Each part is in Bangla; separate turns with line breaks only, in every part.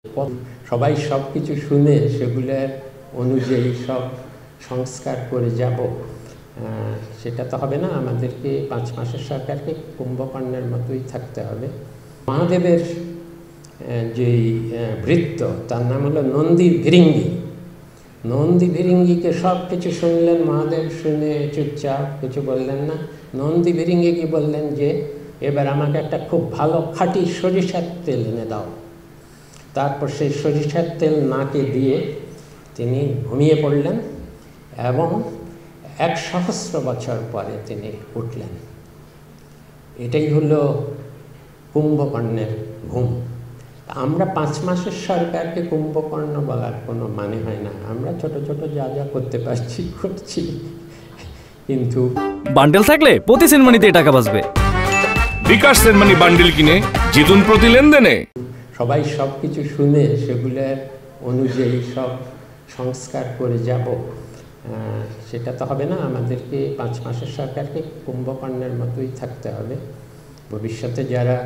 সবাই সব কিছু শুনে সেগুলোর অনুযায়ী সব সংস্কার করে যাব, সেটা তো হবে না। আমাদেরকে 5 মাসের সরকারকে কুম্ভকর্ণের মতোই থাকতে হবে। মহাদেবের যেই ভৃত্য, তার নাম হলো নন্দী ভিরিঙ্গি। নন্দী ভিরিঙ্গিকে সব কিছু শুনলেন মহাদেব, শুনে চুপচাপ কিছু বললেন না। নন্দী ভিরিঙ্গিকে বললেন যে এবার আমাকে একটা খুব ভালো খাঁটি সরিষার তেল এনে দাও। তারপর সেই সরিষার তেল নাকে দিয়ে তিনি ঘুমিয়ে পড়লেন এবং 1,000 বছর পরে তিনি উঠলেন। এটাই হলো কুম্ভকর্ণের ঘুম। আমরা 5 মাসের সরকারকে কুম্ভকর্ণ বলার কোনো মানে হয় না। আমরা ছোট ছোট যা যা করতে পারছি করছি, কিন্তু
বান্ডেল থাকলে প্রতি সেনমানিতে টাকা বাঁচবে।
বিকাশ সেনমানি বান্ডেল কিনে জিতুন প্রতি লেনদেনে।
সবাই সব কিছু শুনে সেগুলোর অনুযায়ী সব সংস্কার করে যাব, সেটা তো হবে না। আমাদেরকে 5 মাসের সরকারকে কুম্ভকর্ণের মতোই থাকতে হবে। ভবিষ্যতে যারা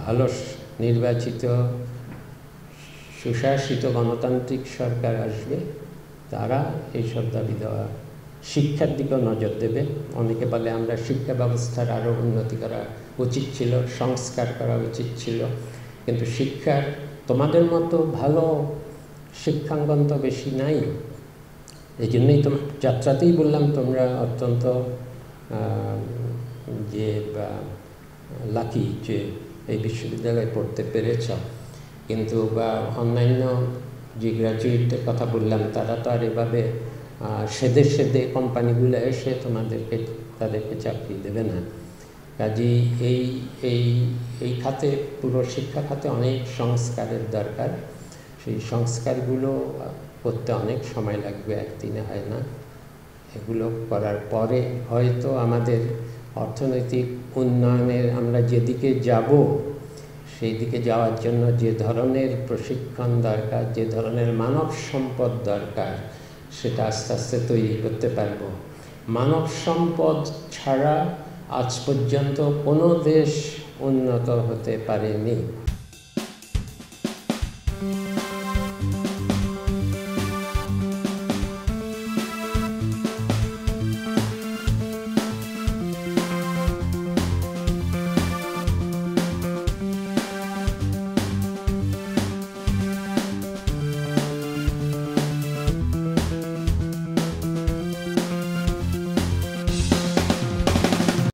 ভালো নির্বাচিত সুশাসিত গণতান্ত্রিক সরকার আসবে, তারা এইসব দাবি দেওয়া, শিক্ষার দিকেও নজর দেবে। অনেকে বলে আমরা শিক্ষা ব্যবস্থার আরও উন্নতি করা উচিত ছিল, সংস্কার করা উচিত ছিল, কিন্তু শিক্ষার তোমাদের মতো ভালো শিক্ষাঙ্গন তো বেশি নাই। এই জন্যই তো যাত্রাতেই বললাম তোমরা অত্যন্ত যে লাকি যে এই বিশ্ববিদ্যালয়ে পড়তে পেরেছ। কিন্তু বা অন্যান্য যে গ্র্যাজুয়েটের কথা বললাম, তারা তো আর এভাবে সেদে সেদে কোম্পানিগুলো এসে তাদেরকে চাকরি দেবে না। কাজেই এই খাতে, পুরো শিক্ষা খাতে অনেক সংস্কারের দরকার। সেই সংস্কারগুলো করতে অনেক সময় লাগবে, একদিনে হয় না। এগুলো করার পরে হয়তো আমাদের অর্থনৈতিক উন্নয়নের আমরা যেদিকে যাব, সেই দিকে যাওয়ার জন্য যে ধরনের প্রশিক্ষণ দরকার, যে ধরনের মানব সম্পদ দরকার, সেটা আস্তে আস্তে তৈরি করতে পারব। মানব সম্পদ ছাড়া আজ পর্যন্ত কোনো দেশ উন্নত হতে পারেনি।